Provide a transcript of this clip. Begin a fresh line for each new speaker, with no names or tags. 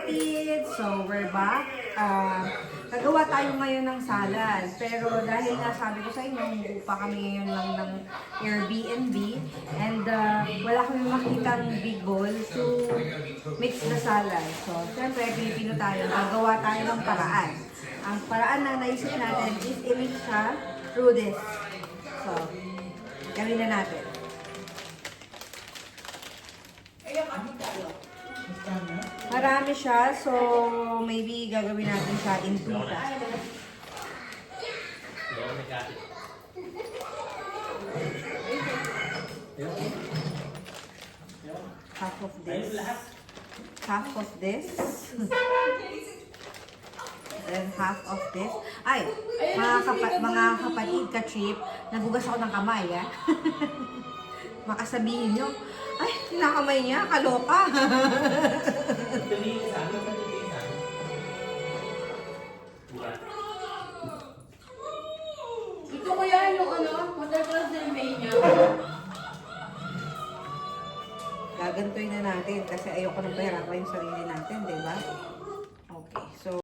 kapatid! So, we're back. Nagawa tayo ngayon ng salad. Pero dahil nga sabi ko sa inyo, umuupa kami ngayon lang ng Airbnb. And wala kami makitang big bowl to mix the salad. So, syempre, Pilipino tayo. Gagawa tayo ng paraan. Ang paraan na naisip natin is i-mix siya through this. So, gawin na natin. Marami siya, so maybe gagawin natin siya in two pieces. Half of this. Half of this. Then half of this. Ay, mga kapatid ka-trip, nagugas ako ng kamay, ha? Makasabihin nyo, ay, kinakamay niya, kaloka.
Ito kaya yung watercolor niya.
Gagantuin na natin kasi ayoko nang pahirapan yung sarili natin, di ba?